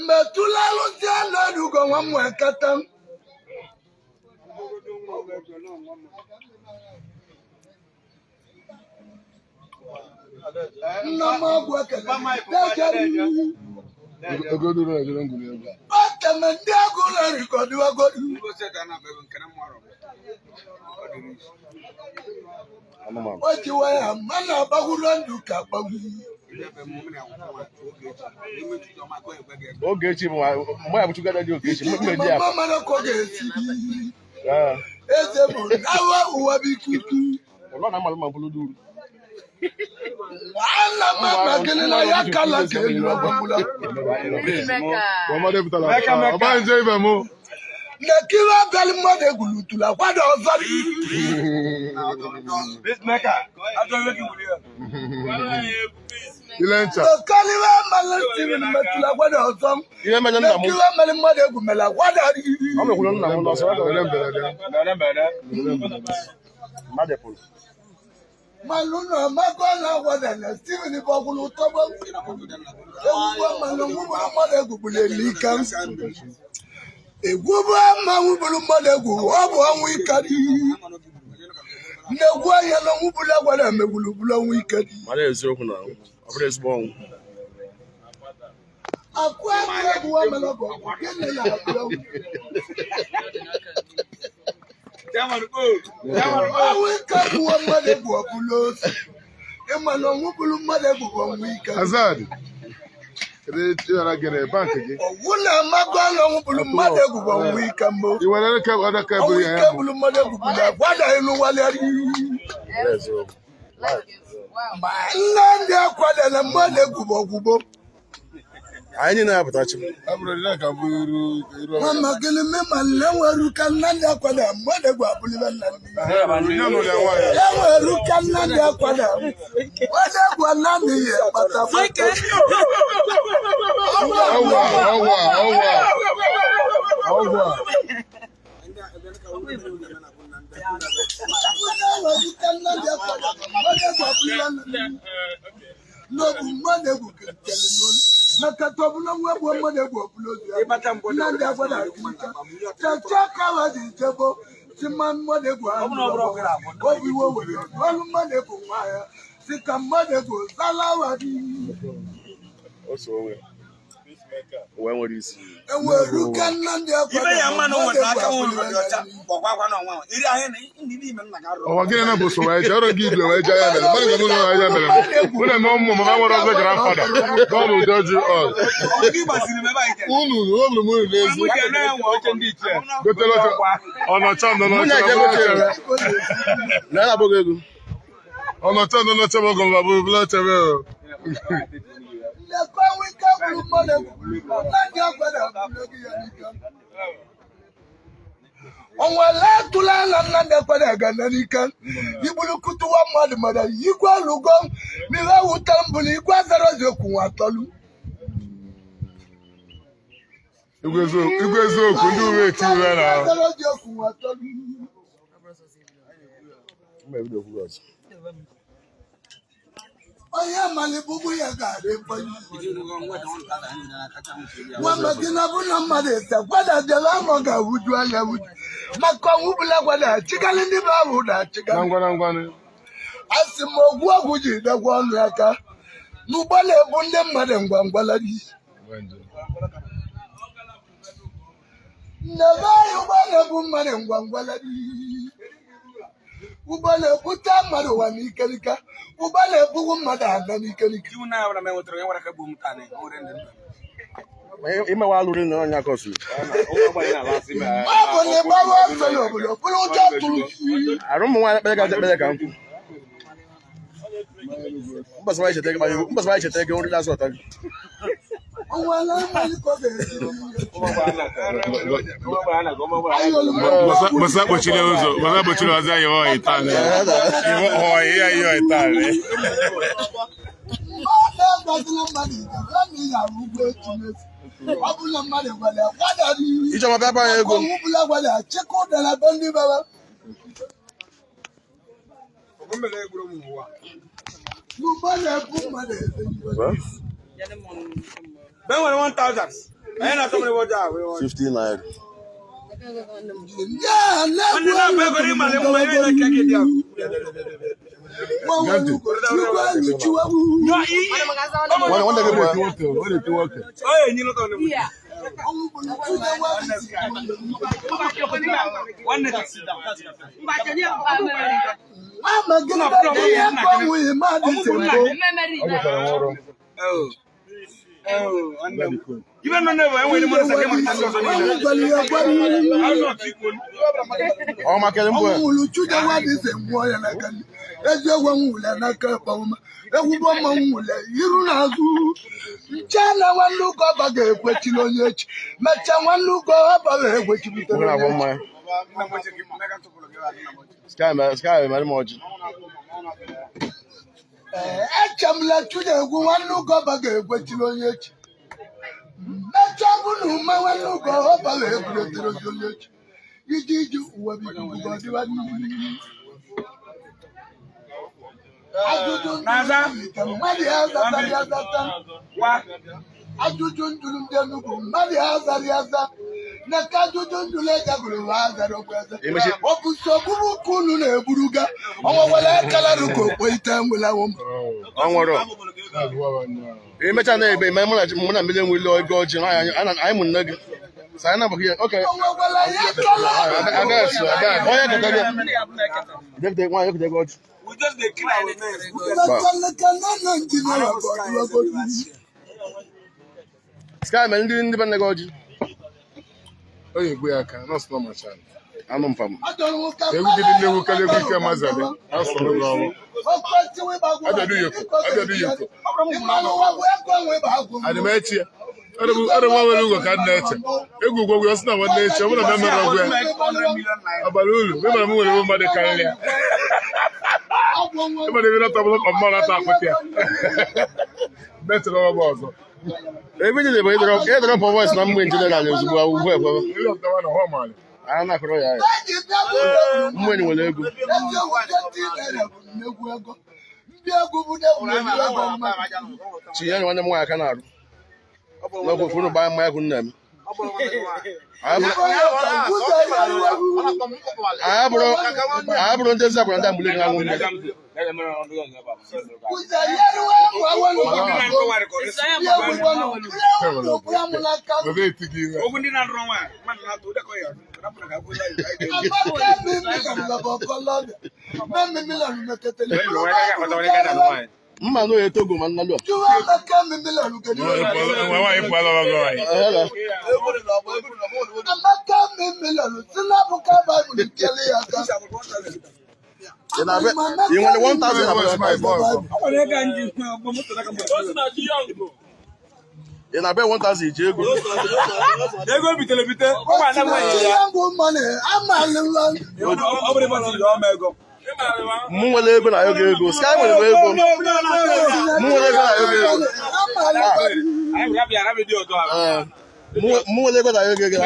Metula Luciano Dugo one more catam. No more work at my what you wear, man, about to okay, why would you get a joke? Maluna, Magona, what and Stephen Bogulu Tobo. A woman, mother, who one week at you. No way, I know who will weekend. My name is Yoko now. I'm very small. I quite woman of Azad. You are get a bank again. You want to come other cable? What I know what are you? I didn't have a touch. Mama, can you remember who can land up on them? What they were believing? Who can land up on them? What they were not here, but the no, mother would tell you. Nakatobuna mwa mwana kwa pulozi. Nanda kwa da kita. Chaka wazi chebo. Siman mwana kwa. Obi wowe. Walu mwana kwa maya. Sika mwana kwa salawadi. Also, when would you see? And we're looking at the oh, again, I was so I don't give you a giant. When I know Mama was the grandfather, God will judge you all. On a channel, Onwala tula na nda kwada gananikan ibulu kutu wa mada yigwa lugom mi wa utambuli igwa zaroje ku atolu igwezo ku ndi we ti we na zaroje ku atolu oya malibubu ya gare payi wa magina buna madeta kwada jala moga wuju ala wuju makon bula kwada chikali ndi ba wuda chikali ngwana asimo gwa guji da gwa naka nubale bunde made ngwangwala di nabayo bale bumade ngwangwala di ubale buta maro wani kalika ubale bugu mada ni kalika yuna wala me wotro wala ka bum tane orende ima wa luri no nya kosu abo ne bawo felo bulo bulo ja tulu arumu wa be ka nku mbasa wa chete ke ori la so ta wala mali ko be Masa bochile waza yo itale. Iwo yo itale. Ijo ma baba ego. Ben 1,000. I ain't somebody what that. 15 naira. Even no never when the money Oh, my God, boy. Sky, my margin. Echamla tude gu wanu go baga ekwetilo yechi. Mechabu nu ma wanu go baga ekwetilo yechi. Yiji uwa bi go di wanu. Naza mali haza wa ajuju ndulu ndenugo mali haza na kajuju ndule jagulu haza rokweza. Obuso bubu kunu na eburuga owo wala kala ruko poita ngula wo. Onworo. Emecha na ebe ma mụ na mmele nwele oge oji na anyị mụ nne gị. Sa na bụghị okay. Owo wala ya kala. Onye kete gị. Dede nwa ya kete gị oji. we just dey kill our men. Sky men ndị be nne gị oji. Onye egbu ya aka, nọọsụ nọ macha. Anụ mpam. Egwu gị dị nnewu kele egwu ike mazali. Asọrọ gị ọrụ. Abịadu yoko. Adịmechi ya. Ọrụ nwa nwere ugo ka nna eche. Egwu ugwogwo ọsị na nwanne eche. Ọ bụrụ na mmemme ọgwụ ya. Abalị ulu. Memara m nwere mmadụ karịrị ya. Emere ebe nọta bụrụ mma nata akpụta ya. Metụrụ ọgbọ ọzọ. Ebe ndị na-ebe ịdọrọ pọ voice na mgbe general ozugbo ugwu ekwebe. A na-akọrọ ya ya. Mgbe nwere ego. Tinye nwanne m nwaanyị aka na-arụ. N'ọkụ funu gbaa mmanya kwụ nna m. I brought this up and I'm living alone. Mano, eu tô gomando na lua. You want 1,000? And I bet 1,000. Diego be telebite. Mwele ego na yoga ego. Sky mwele ego. Mwele ego na yoga ego. Mwele ego na yoga ego.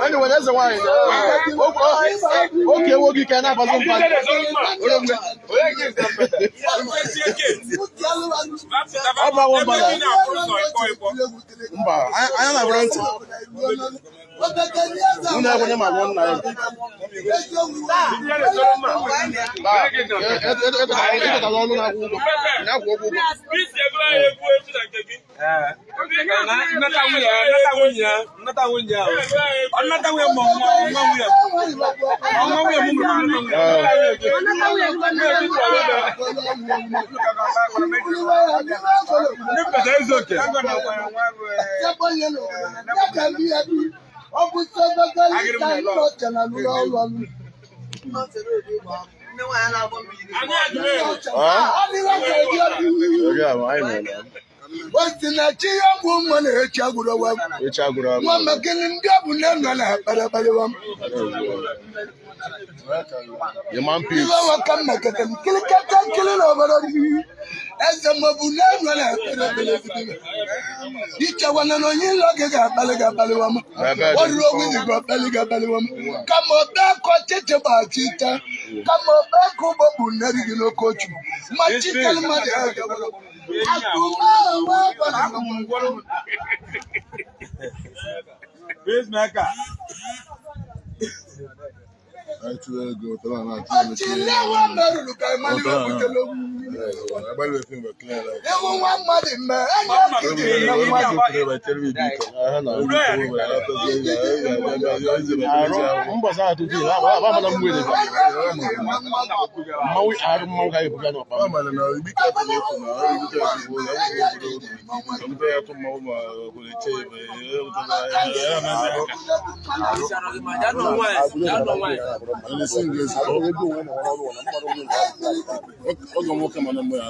Anyway, that's the wine. Okay, we'll get up. What's in a chia woman, a chagura? One making double none. Your man peace. You come back and kill a cat and kill it over you. As the Mabuna, each one on you like a Balaga Balawam. What wrong with you, Balaga Balawam? Come on back, watch about cheetah. Come on back, Obabu, you know, coach. My chicken, mother. Where's Mecca? I too go to one. And the thing is, I don't go when I'm walking on the way.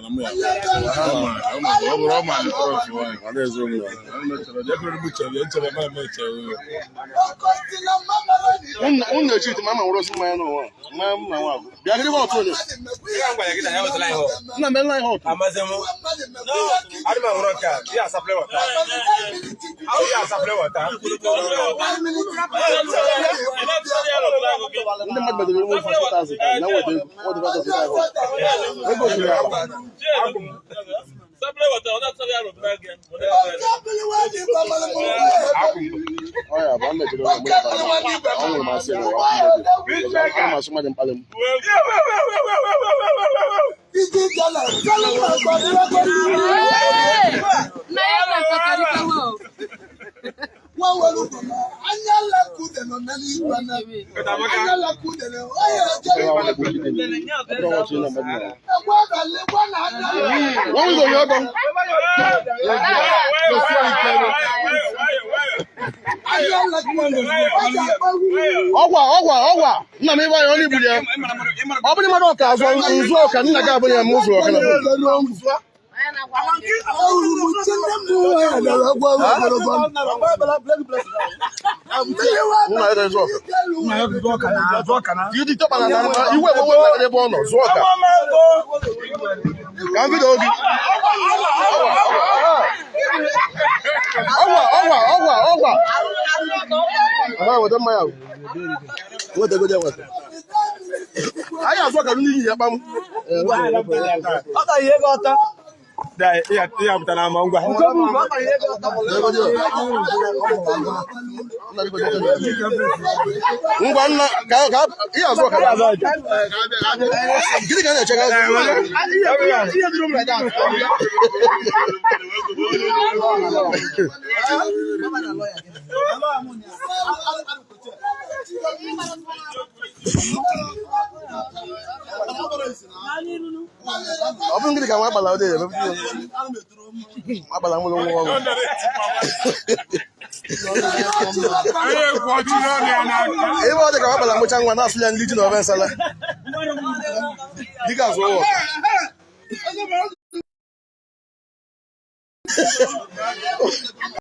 I'm